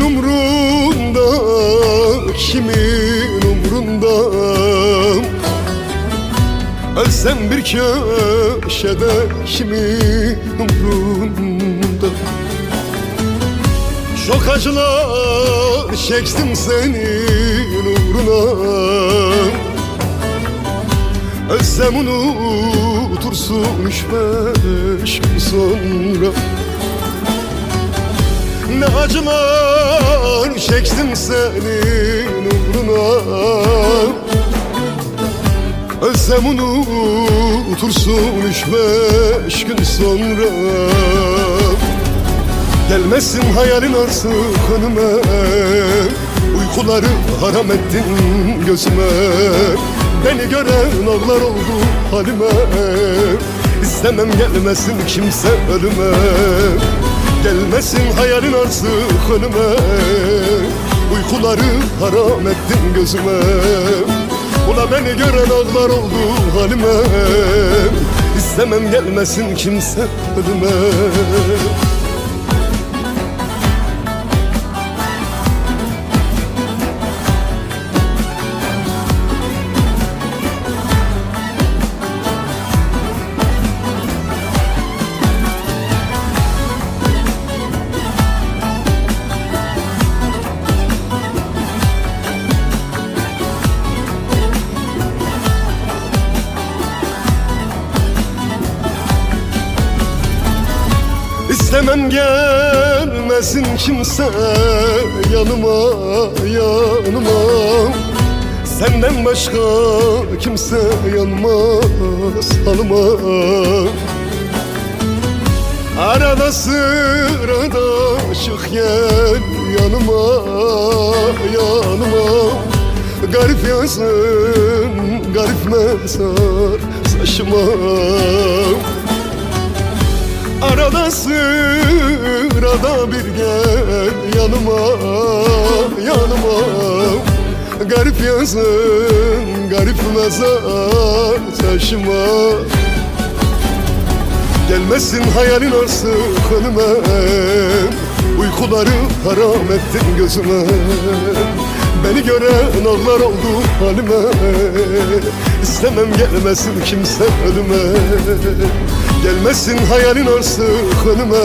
umrunda, kimin umrunda? Ölsem bir köşede kimin umrunda? Çok acılar çektim senin uğruna. Ölsem unutursun 3-5 gün sonra. Ne acılar çektim senin uğruna. Ölsem unutursun 3-5 gün sonra. Gelmesin hayalin artık önüme. Uykuları haram ettin gözüme. Beni gören ağlar oldu halime. İstemem gelmesin kimse ölüme. Gelmesin hayalin artık önüme. Uykuları haram ettin gözüme. Ula beni gören ağlar oldu halime. İstemem gelmesin kimse ölüme. İstemem gelmesin kimse yanıma, yanıma. Senden başka kimse yanmaz halıma. Arada sırada çık gel yanıma, yanıma. Garip yazın, garip mezar saçıma. Arada sırada bir gel yanıma, yanıma. Garip yazın, garip mezar taşıma. Gelmesin hayalin artık önüme. Uykuları haram ettin gözüme. Beni gören ağlar oldu halime. İstemem gelmesin kimse ölüme. Gelmesin hayalin artık önüme.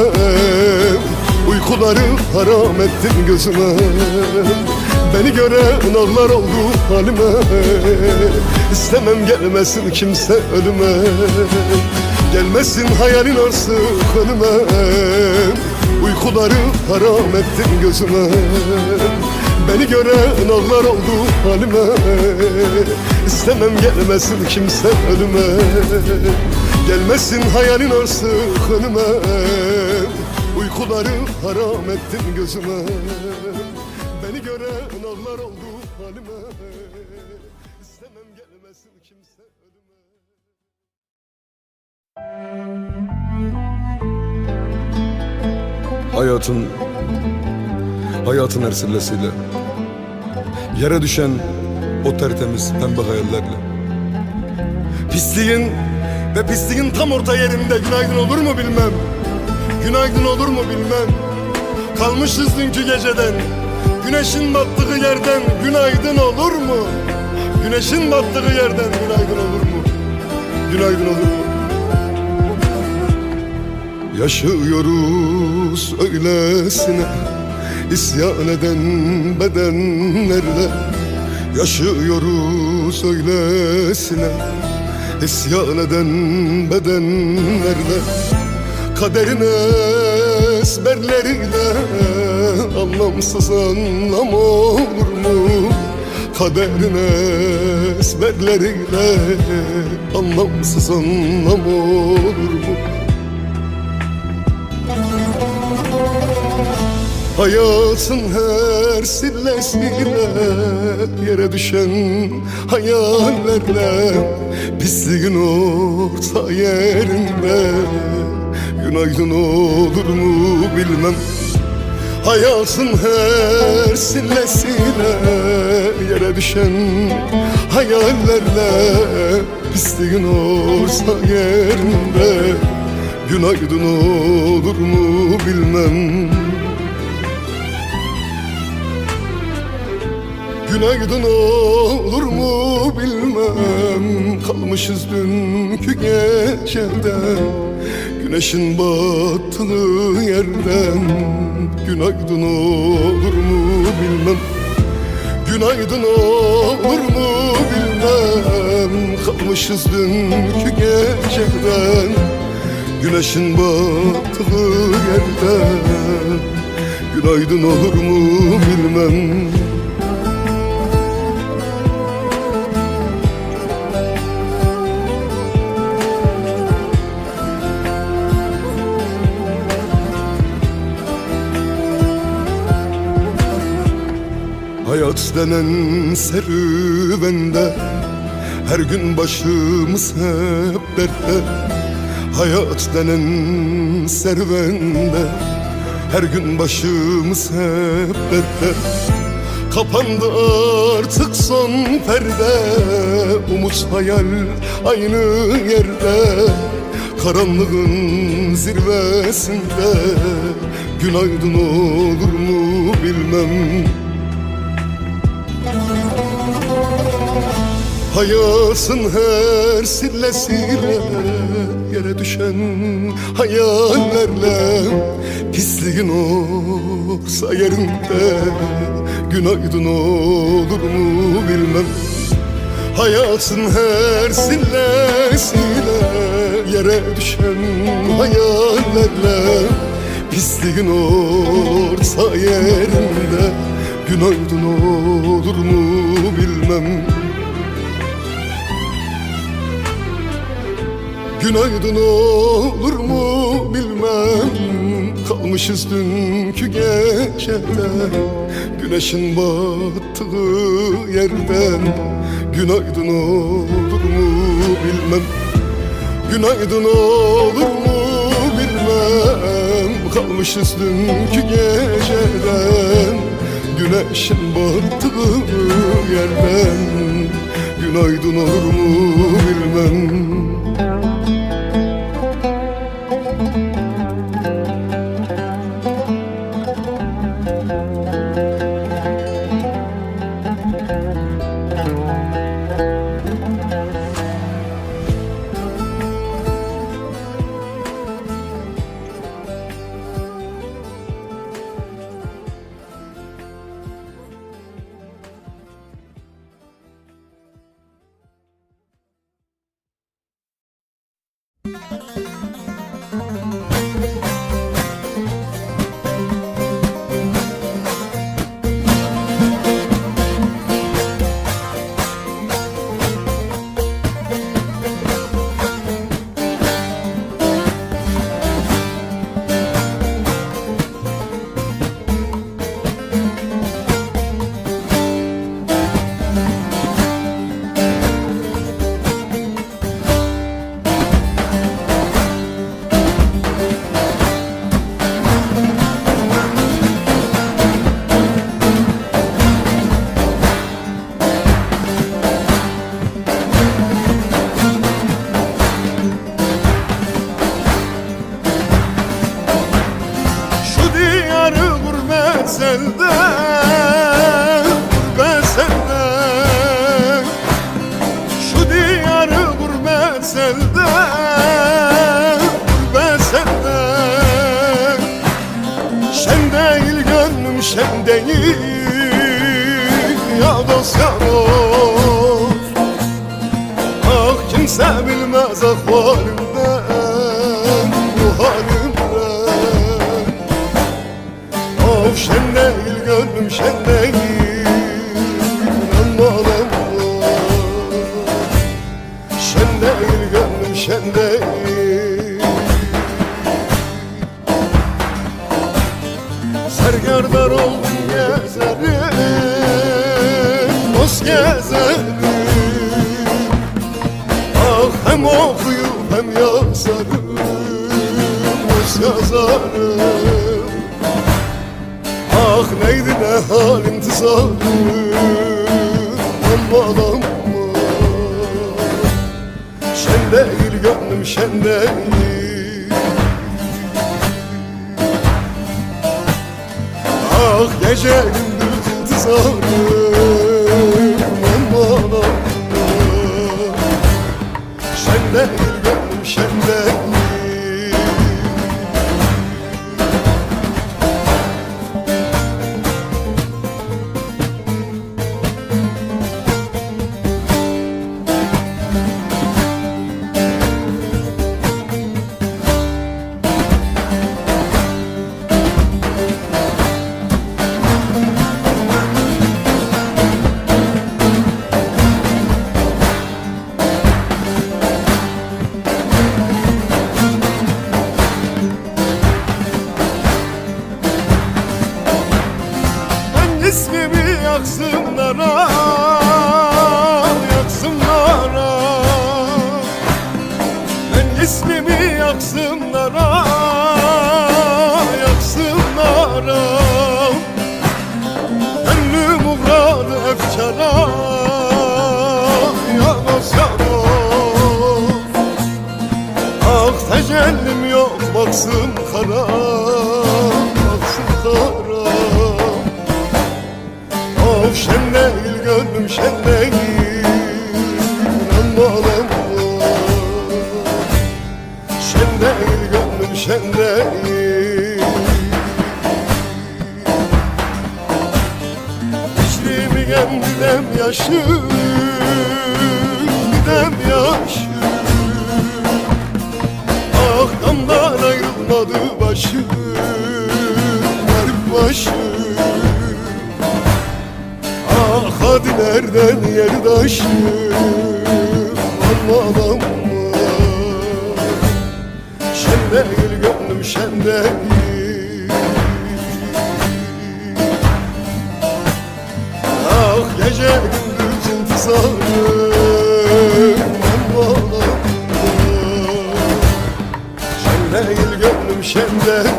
Uykuları haram ettin gözüme. Beni gören ağlar oldu halime. İstemem gelmesin kimse ölüme. Gelmesin hayalin artık önüme. Uykuları haram ettin gözüme. Beni gören ağlar oldu halime. İstemem gelmesin kimse ölüme. Gelmesin hayalin artık önüme. Uykuları haram ettin gözüme. Beni gören ağlar oldu halime. İstemem gelmesin kimse ölüme. Hayatın her sillesiyle yere düşen o tertemiz pembe hayallerle. Pisliğin ve pisliğin tam orta yerinde günaydın olur mu bilmem. Günaydın olur mu bilmem. Kalmışız dünkü geceden, güneşin battığı yerden günaydın olur mu? Güneşin battığı yerden günaydın olur mu? Günaydın olur mu? Yaşıyoruz öylesine isyan eden bedenlerle. Yaşıyoruz öylesine isyan eden bedenlerle. Kaderin ezberleriyle anlamsız anlam olur mu? Kaderin ezberleriyle anlamsız anlam olur mu? Hayatın her sillesiyle yere düşen hayallerle. Pisliğin orta yerinde günaydın olur mu bilmem. Hayatın her sillesiyle yere düşen hayallerle. Pisliğin orta yerinde günaydın olur mu bilmem. Günaydın olur mu bilmem, kalmışız dünkü geceden, güneşin battığı yerden. Günaydın olur mu bilmem, günaydın olur mu bilmem, kalmışız dünkü geceden, güneşin battığı yerden. Günaydın olur mu bilmem. Hayat denen serüvende her gün başımız hep dertte. Hayat denen serüvende her gün başımız hep dertte. Kapandı artık son perde, umut hayal aynı yerde. Karanlığın zirvesinde günaydın olur mu bilmem. Hayatın her sillesiyle yere düşen hayallerle, pisliğin olsa yerinde günaydın olur mu bilmem. Hayatın her sillesiyle yere düşen hayallerle, pisliğin olsa yerinde günaydın olur mu bilmem. Günaydın olur mu bilmem, kalmışız dünkü geceden, güneşin battığı yerden. Günaydın olur mu bilmem, günaydın olur mu bilmem, kalmışız dünkü geceden, güneşin battığı yerden. Günaydın olur mu bilmem. sende, gurbet sende. Şu diyarı gurbet sende, gurbet sende. Şen değil gönlüm, şen değil ya dost ya dost. Ah kimse bilmez ahvalimden, bu halimden. Ah şen değil gönlüm, şen değil aman aman. Şen değil gönlüm, şen değil. Sergardar oldum gezerim, dost gezerim. Ah hem okuyup hem yazarım, dost yazarım. Ah neydi ne hal intizarım, aman aman. Şen değil gönlüm, şen değil. Ah gece gündüz intizarım, değil gönlüm şen değil. İsmimi yaksınlar, yaksınlar. Ben ismimi yaksınlar, yaksınlar. Gönlüm uğradı efkara, yanas yanas. Ah tecellim yok baksın kara, baksın kara. Of şen değil gönlüm şen değil, aman aman. Şen değil gönlüm şen değil. İçtiğimi kendinem yaşım, gidem yaşım. Ah damdan ayrılmadı başım, garip başım. Ah hadi nereden yerdaşım, aman aman. Şen değil gönlüm şen değil. Ah gece gündüz intizarım, aman aman. Şen değil gönlüm şen değil.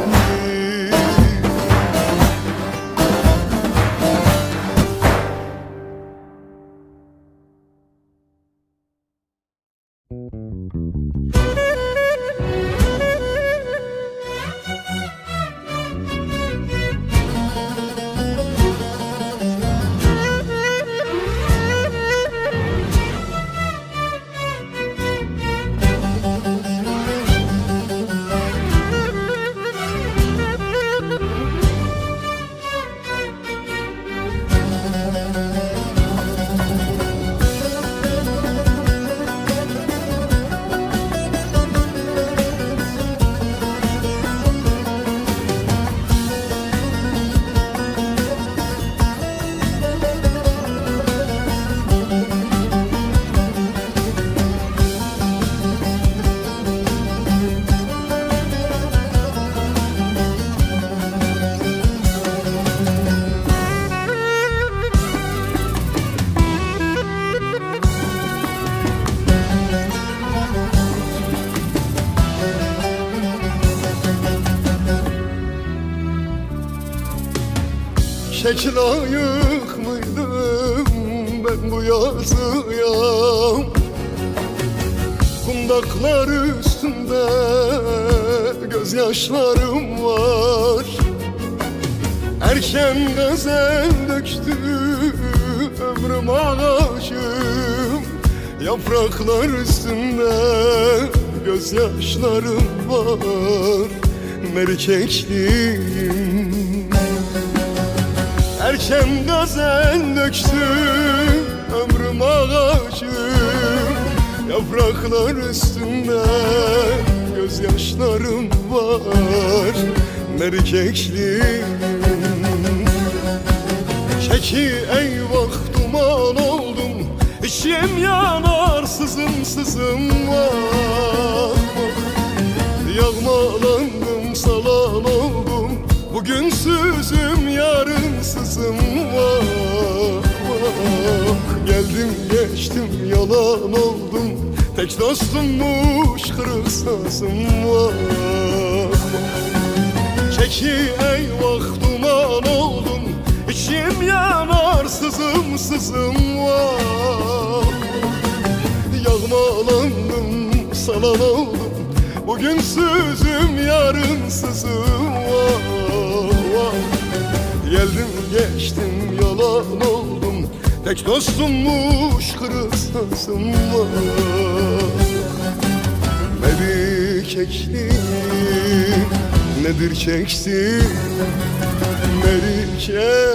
Şekil layık mıydım ben bu yazıya? Kundaklar üstünde gözyaşlarım var. Erken gazel döktü ömrüm ağacım. Yapraklar üstünde gözyaşlarım var. Merkekliğim erken gazel döktü ömrüm ağacım. Yapraklar üstünde gözyaşlarım var. Merkekliğim çeki eyvah duman oldum. İçim yanar sızım sızım var. Yağmalandım salan oldum. Bugün sözüm yarın sızım var. Geldim geçtim yalan oldum. Tek dostummuş kırık sazım var. Çeki eyvah duman oldum. İçim yanar sızım sızım var. Yağmalandım salan oldum. Bugün sözüm yarın sızım var. Geldim geçtim yalan oldum. Tek dostummuş kırık sazım var. erkekliğim nedir çektim? Erkekliğim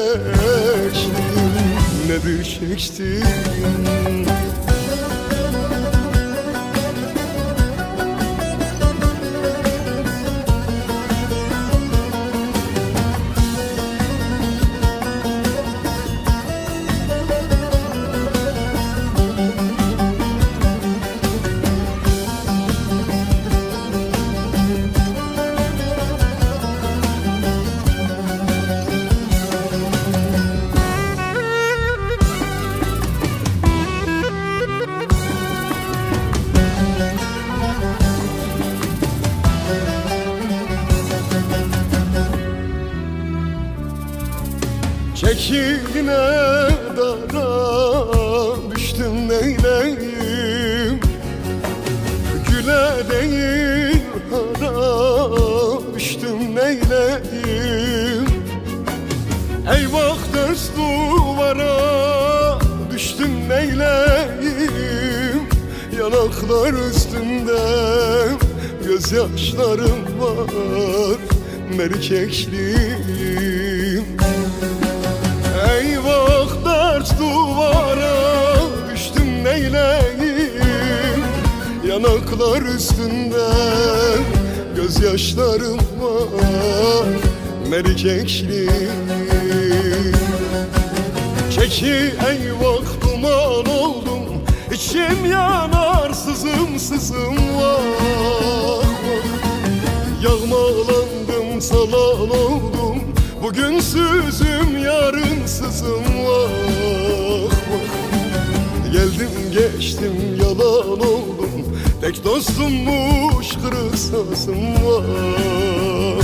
nedir çektim? Çekine dara düştüm neyleyim? Güle değil hara düştüm neyleyim? Eyvah ders duvara düştüm neyleyim? Yanaklar üstümde gözyaşlarım var merkekliğim. Eyvah dert duvara düştüm neyleyim? Yanaklar üstünde gözyaşlarım var merkekliğim. Çeki eyvah duman oldum, içim yanar sızım sızım var. Yağmalandım salan oldum, bugün sözüm yarın sızım vah vah. Geldim geçtim yalan oldum, tek dostummuş kırık sazım vah vah.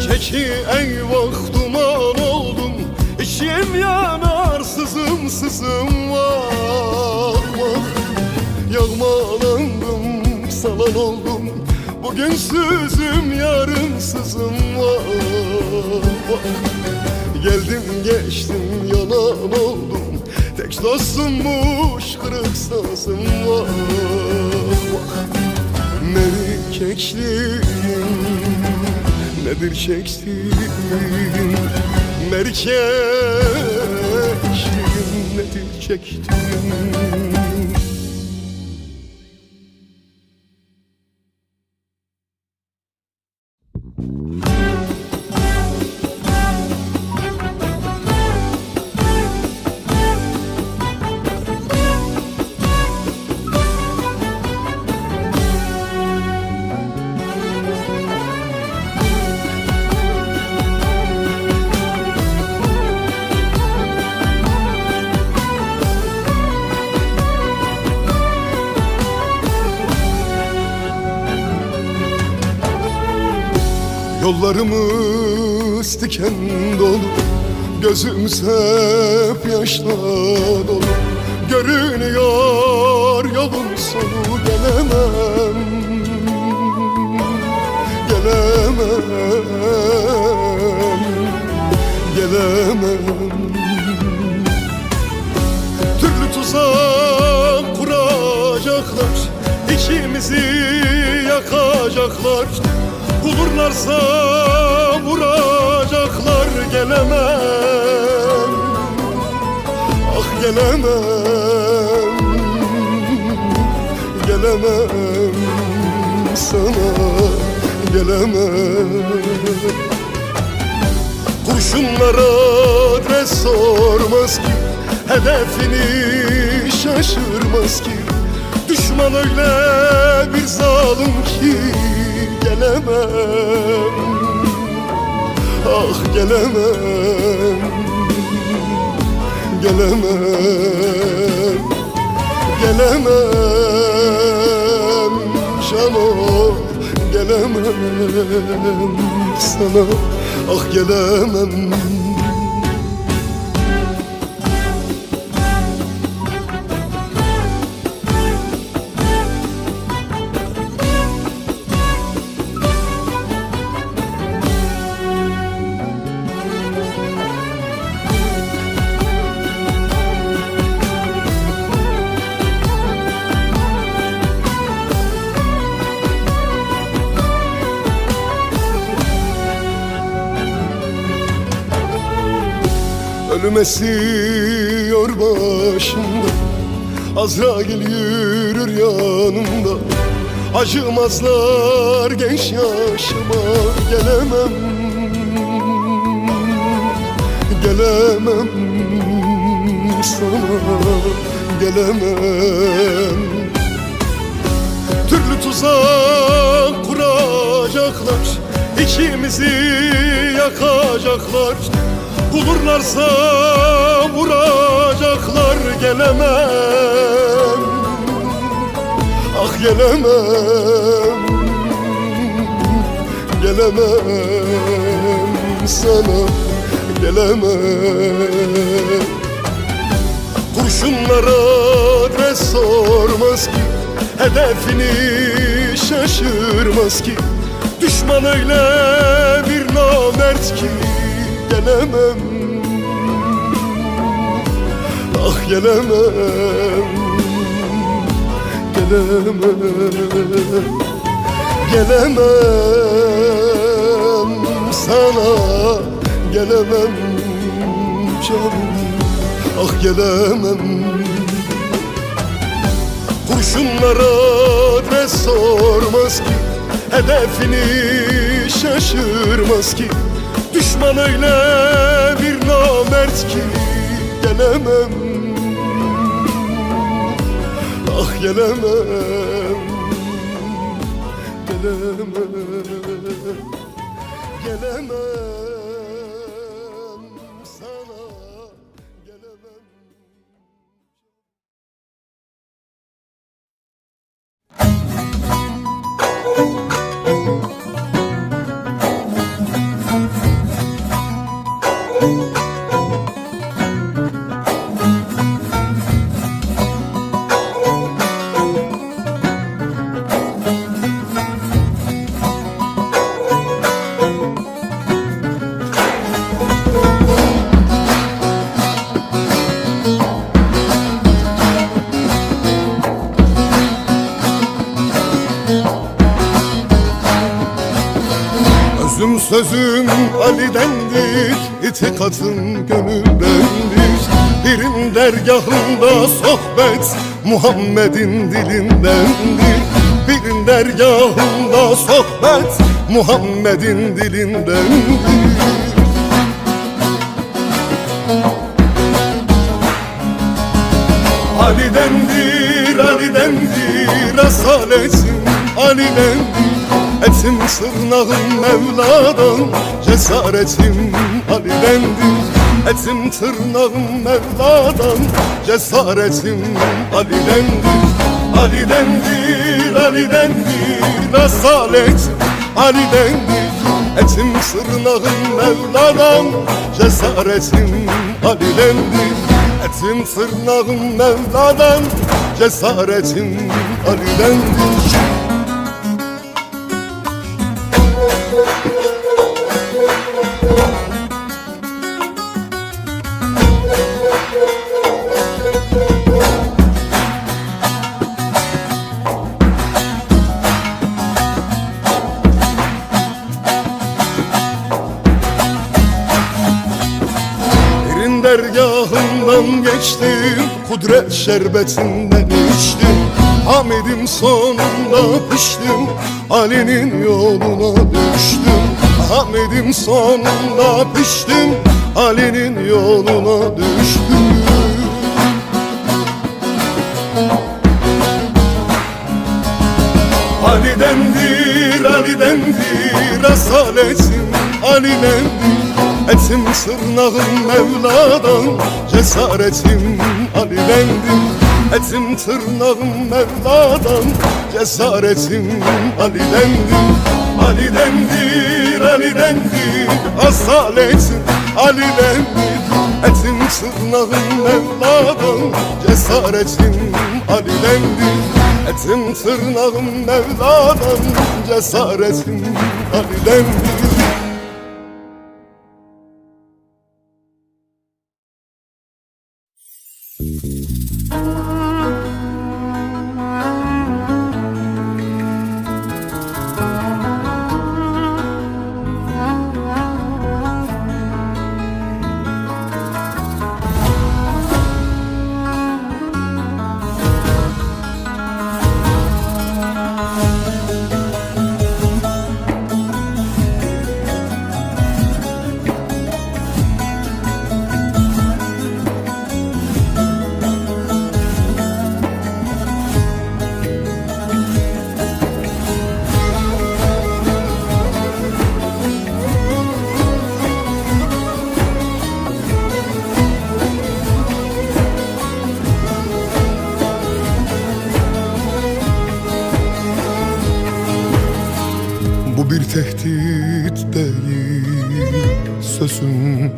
Çeki eyvah duman oldum, içim yanar sızım sızım vah vah. Yağmalandım salan oldum, bugün sözüm yarın sızım vah vah. Geldim geçtim yalan oldum, tek dostummuş kırık sazım vah vah. Merkekliğim nedir çektim? Merkekliğim nedir çektim? Yollarımız diken dolu, gözümüz hep yaşla dolu. Görünüyor yolun sonu, gelemem, gelemem, gelemem. Türlü tuzak kuracaklar, ikimizi yakacaklar. Bulurlarsa vuracaklar, gelemem, ah gelemem, gelemem sana, gelemem. Kurşunlara adres sormaz ki, hedefini şaşırmaz ki. Düşman öyle bir zalim ki, gelemem, ah gelemem, gelemem, gelemem Şano, gelemem sana, ah gelemem. Ölüm esiyor başımda, Azrail yürür yanımda. Acımazlar genç yaşıma, gelemem, gelemem sana, gelemem. Türlü tuzak kuracaklar, İkimizi yakacaklar. Bulurlarsa vuracaklar, gelemem, ah gelemem, gelemem sana, gelemem. Kurşunlara adres sormaz ki, hedefini şaşırmaz ki. Düşman öyle bir namert ki, gelemem, ah gelemem, gelemem, gelemem sana, gelemem canım, ah gelemem. Kurşunlara adres sormaz ki, hedefini şaşırmaz ki. Düşman öyle bir namert ki, gelemem, ah gelemem, gelemem, gelemem sana, gelemem. Özüm sözüm Ali'dendir, itikatım gönüldendir. Birin dergahında sohbet Muhammed'in dilindendir. Birin dergahında sohbet Muhammed'in dilindendir. Ali'dendir, Ali'dendir, asaletim Ali'dendir. Etim tırnağım Mevla'dan, cesaretim Ali'dendir. Etim tırnağım Mevla'dan, cesaretim Ali'dendir. Ali'dendir, Ali'dendir, asaletim Ali'dendir. Etim tırnağım Mevla'dan, cesaretim Ali'dendir. Etim tırnağım Mevla'dan, cesaretim Ali'dendir. Dergahından geçtim, kudret şerbetinden içtim. Hamid'im sonunda piştim, Ali'nin yoluna düştüm. Hamid'im sonunda piştim, Ali'nin yoluna düştüm. Ali'dendir, Ali'dendir, asaletim Ali'dendir. Etim tırnağım Mevla'dan, cesaretim Ali'dendir. Etim tırnağım Mevla'dan, cesaretim Ali'dendir. Ali'dendir, Ali'dendir, asaletim Ali'dendir. Etim tırnağım Mevla'dan, cesaretim Ali'dendir. Etim tırnağım Mevla'dan, cesaretim Ali'dendir.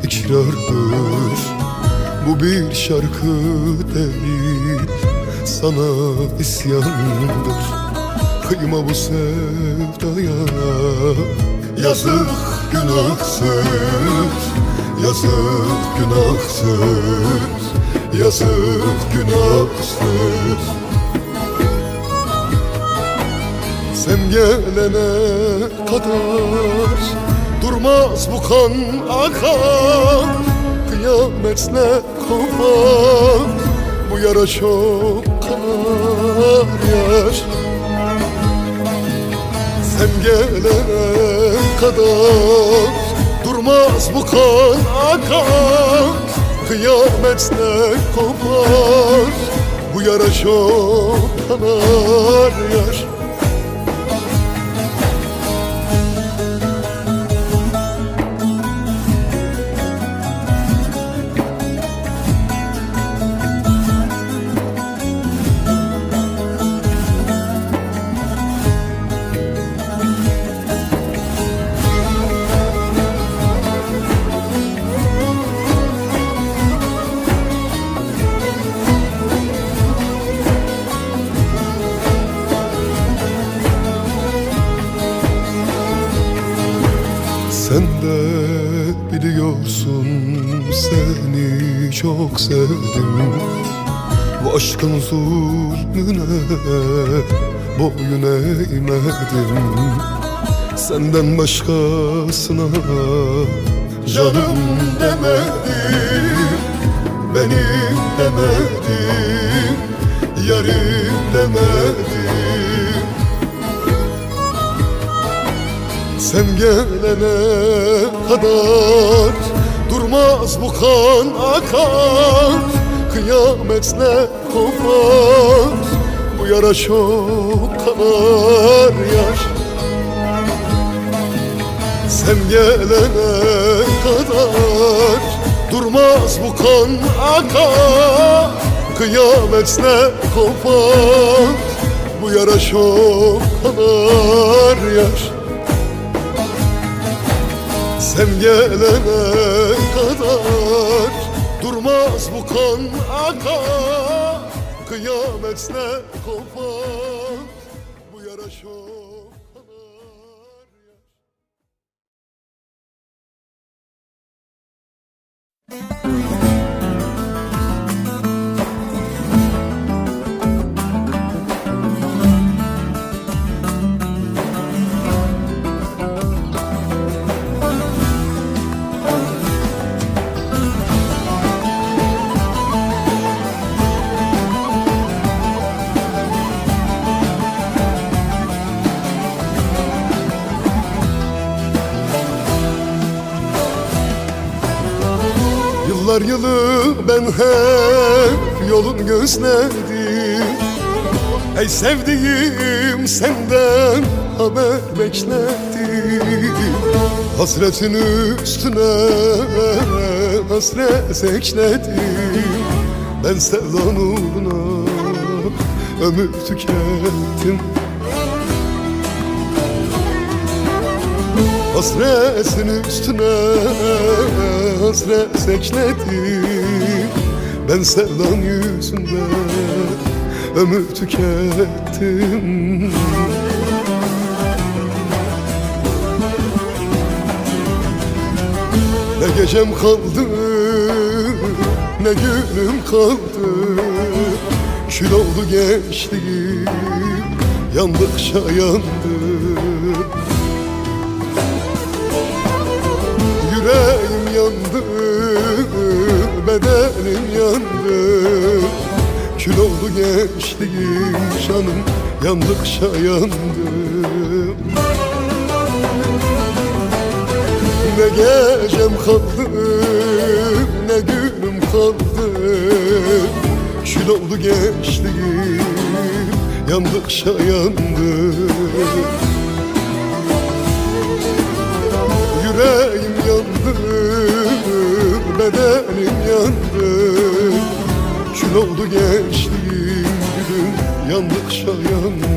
ikrardır. Bu bir şarkı değil, sana isyandır. Kıyma bu sevdaya, yazık günahsız, yazık günahsız, yazık günahsız. Sen gelene kadar durmaz bu kan akar, kıyametle kopar, bu yara çok kanar yaş. Sen gelene kadar durmaz bu kan akar, kıyametle kopar, bu yara çok kanar yaş. Sen de biliyorsun seni çok sevdim. Bu aşkın zulmüne boyun eğmedim. Senden başkasına canım demedim, benim demedim, yarim demedim. Sen gelene kadar durmaz bu kan akar, kıyametle kopar, bu yara çok kanar yaş. Sen gelene kadar durmaz bu kan akar, kıyametle kopar, bu yara çok kanar yaş. Sen gelene kadar durmaz bu kan akar, kıyametle kopar, bu yara çok kanar yaş. Yıllar yılı ben hep yolun gözledim. Ey sevdiğim senden haber bekledim. Hasretin üstüne hasret ekledim. Ben sevdan uğruna ömür tükettim. Hasretin üstüne hasret ekledim. Ben sevdan yüzünden ömür tükettim. Ne gecem kaldı, ne günüm kaldı. Kül oldu gençliğim, yandıkça yandım. Yüreğim yandı, bedenim yandı. Kül oldu gençliğim, canım yandıkça yandım. Ne gecem kaldı, ne günüm kaldı. Kül oldu gençliğim, yandıkça yandım. Yüreğim yandı, bedenim yandı. Kül oldu gençliğim, gülüm yandıkça yandı.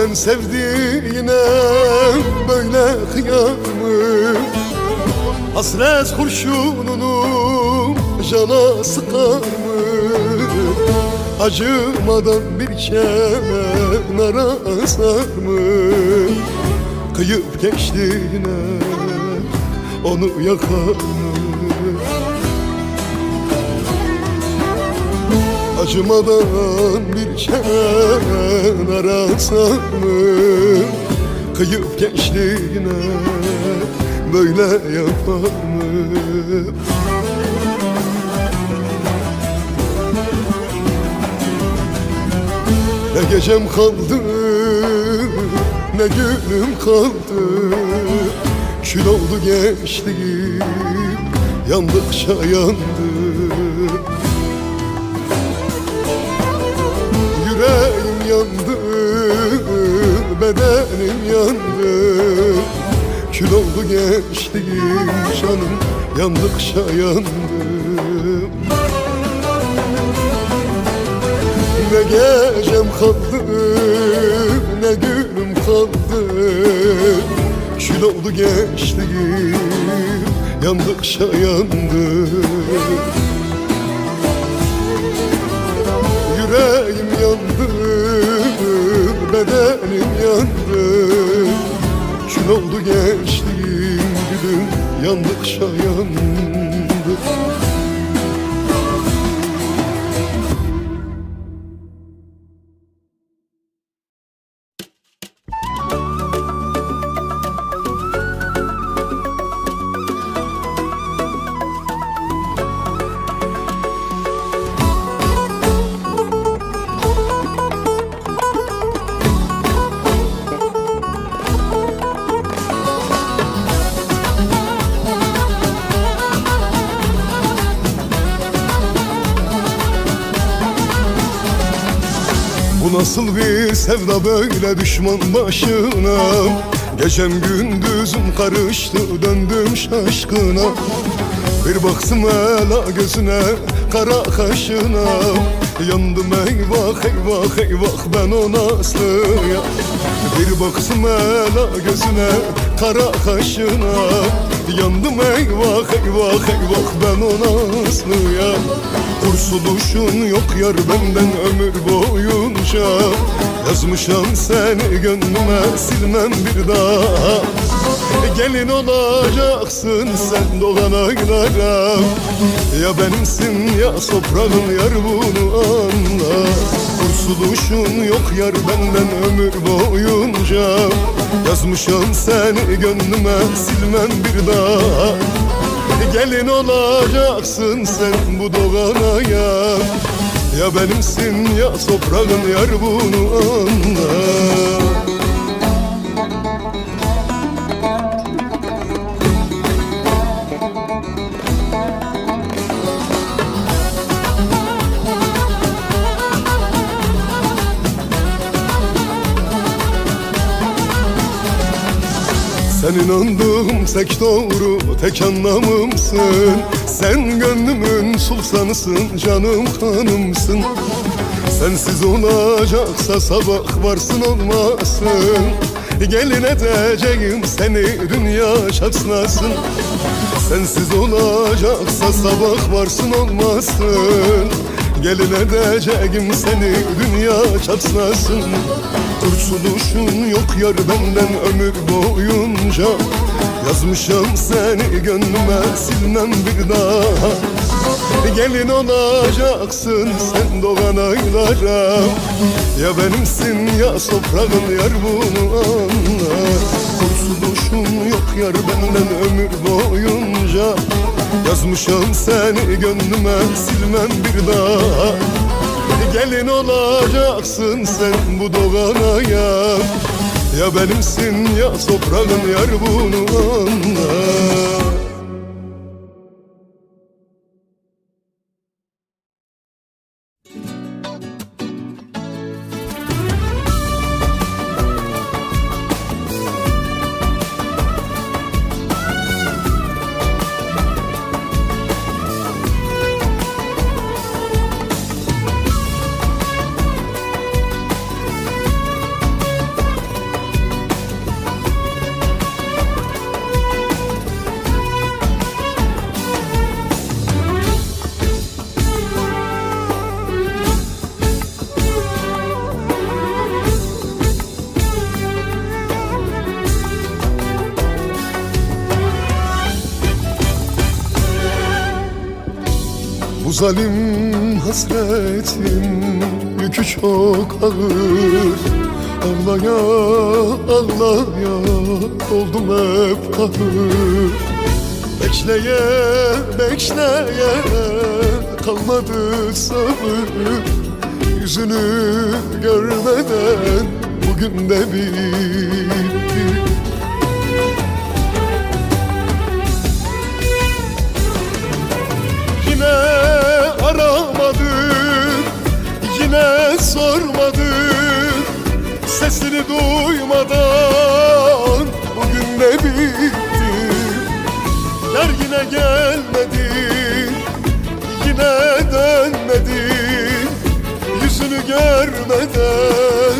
Seven sevdiğine böyle kıyar mı? Hasret kurşununu cana sıkar mı? Acımadan bir kenara asar mı? Kıyıp geçtiğine onu yakar mı? Acımadan bir kenara asar mı? Kıyıp geçtiğine böyle yapar mı? Ne gecem kaldı, ne günüm kaldı. Kül oldu gençliğim, yandıkça yandı. Yüreğim yandı, bedenim yandı. Kül oldu gençliğim, canım yandıkça yandı. Ne gecem kaldı, ne günüm kaldı. Kül oldu gençliğim, yandıkça yandı. Yüreğim yandı, bedenim yandı. Kül oldu gençliğim, gülüm yandıkça yandı. Bu nasıl bir sevda böyle düşman başına? Gecem gündüzüm karıştı, döndüm şaşkına. Bir baksın ela gözüne, kara kaşına. Yandım eyvah eyvah eyvah ben o Naslı'ya. Bir baksın ela gözüne, kara kaşına. Yandım eyvah eyvah eyvah ben o Naslı'ya. Kursuluşun yok yar benden ömür boyunca. Yazmışam seni gönlüme silmem bir daha. Gelin olacaksın sen doğan aylara. Ya benimsin ya toprağın yar bunu anla. Kursuluşun yok yar benden ömür boyunca. Yazmışam seni gönlüme silmem bir daha. Gelin olacaksın sen bu doğan aya. Ya benimsin ya toprağın yar bunu anla. Sen inandığım tek doğru, tek anlamımsın. Sen gönlümün sultanısın, canım kanımsın. Sensiz olacaksa sabah varsın olmasın. Gelin edeceğim seni dünya çatlasın. Sensiz olacaksa sabah varsın olmasın. Gelin edeceğim seni dünya çatlasın. Kurtuluşun yok yar benden ömür boyunca. Yazmışam seni gönlüme silmem bir daha. Gelin olacaksın sen doğan aylara. Ya benimsin ya toprağın yar bunu anla. Kurtuluşun yok yar benden ömür boyunca. Yazmışam seni gönlüme silmem bir daha. Gelin olacaksın sen bu doğan aya. Ya benimsin ya toprağın yar bunu anla. zalim hasretin yükü çok ağır. Ağlaya ağlaya oldum hep kahır. Bekleye bekleye kalmadı sabır. Yüzünü görmeden bugün de bitti. Yine aramadın, yine sormadın, sesini duymadan bugün de bitti. Yar yine gelmedi, yine dönmedi, yüzünü görmeden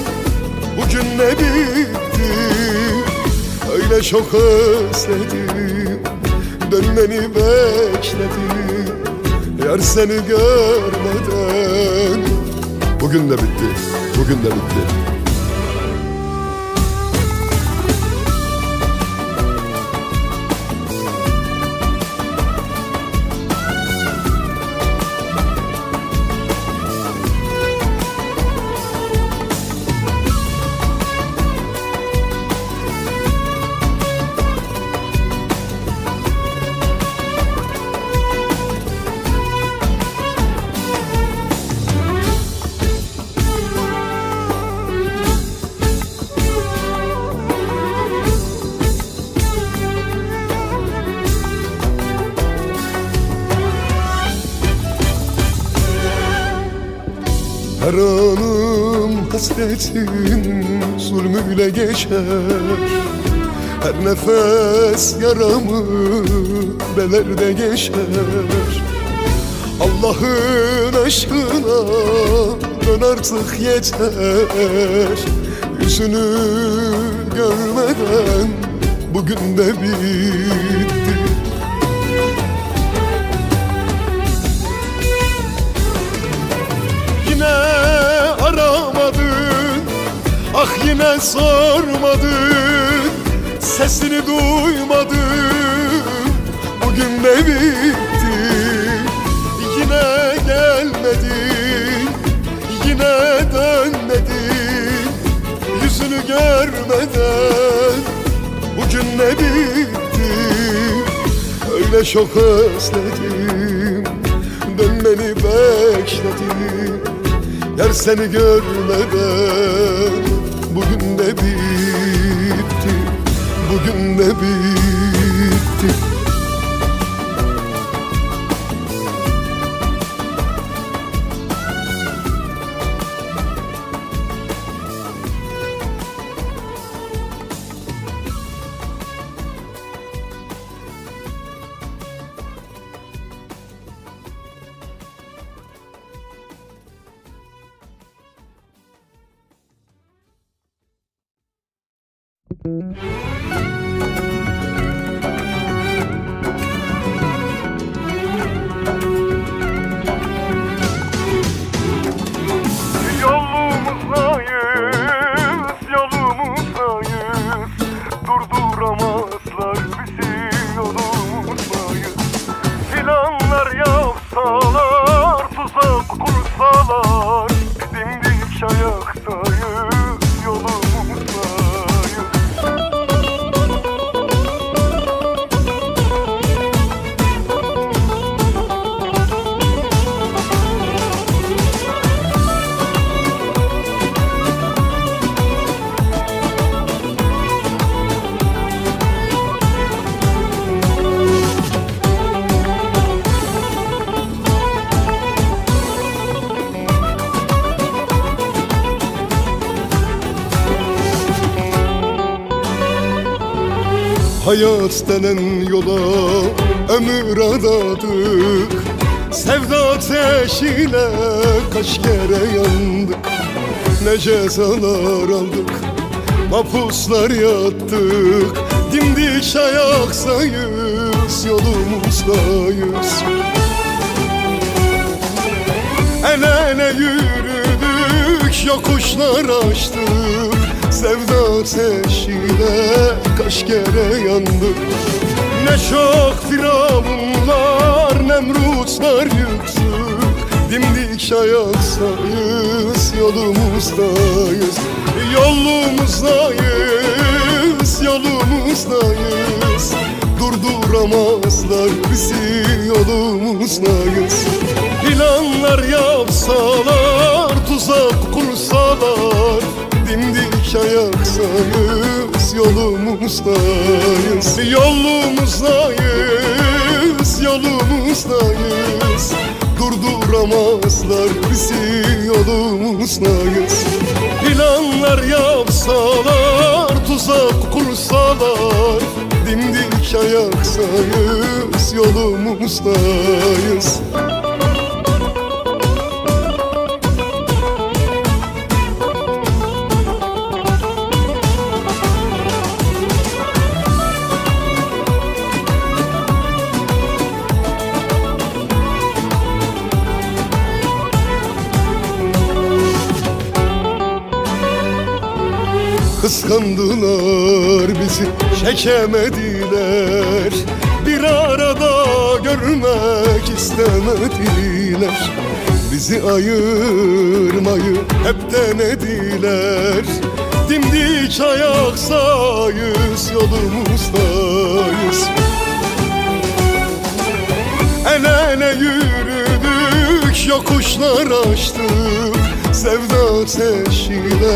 bugün ne bitti. Öyle çok özledim, dönmeni bekledim. Yar seni görmeden bugün de bitti, bugün de bitti. Her anım hasretin zulmüyle geçer. Her nefes yaramı belerde geçer. Allah'ın aşkına dön artık yeter. Yüzünü görmeden bugün de bitti. Yine aramadın, ah yine sormadın, sesini duymadın, bugün de bitti. Yine gelmedin, yine dönmedin, yüzünü görmeden bugün ne bitti. Öyle çok özledim, dönmeni bekledim. Yar seni görmeden bugün de bitti, bugün de bitti. Yolumuzdayız, durduramazlar bizi yolumuzdayız. Planlar yapsalar, tuzak kursalar, dimdik ayaktayız, yolumuzdayız. Hayat denen yola ömür adadık. Sevda ateşiyle kaç kere yandık. Ne cezalar aldık, mahpuslar yattık. Dimdik ayaktayız, yolumuzdayız. El ele yürüdük, yokuşlar aştık. Sevda ateşiyle kaç kere yandık. Ne çok firavunlar, nemrutlar yüksük, dimdik ayaktayız, yolumuzdayız. Yolumuzdayız, yolumuzdayız. Durduramazlar bizi, yolumuzdayız. Planlar yapsalar, tuzak kursalar, dimdik ayaktayız, yolumuzdayız. Yolumuzdayız, yolumuzdayız. Durduramazlar bizi, yolumuzdayız. Planlar yapsalar, tuzak kursalar, dimdik ayaktayız, yolumuzdayız. Kıskandılar bizi, çekemediler, bir arada görmek istemediler. Bizi ayırmayı hep denediler. Dimdik ayaktayız, yolumuzdayız. El ele yürüdük, yokuşlar aştık, sevda ateşiyle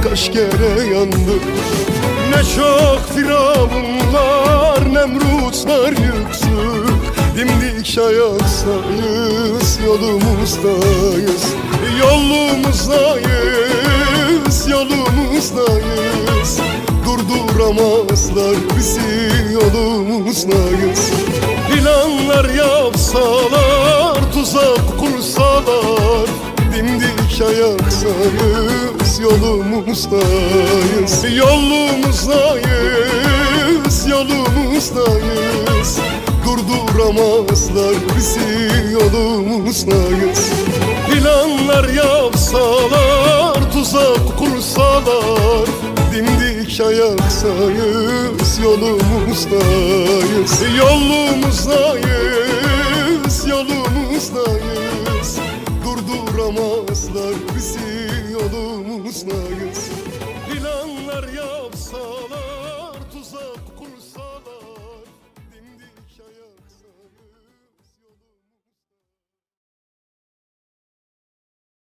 kaç kere yandık. Ne çok firavunlar, nemrutlar yüksük, dimdik ayaktayız, yolumuzdayız. Yolumuzdayız, yolumuzdayız. Durduramazlar bizi, yolumuzdayız. Planlar yapsalar, tuzak kursalar, dimdik ayaktayız, yolumuzdayız. Yolumuzdayız, yolumuzdayız. Durduramazlar bizi, yolumuzdayız. Planlar yapsalar, tuzak kursalar, dimdik ayaktayız, yolumuzdayız. Yolumuzdayız,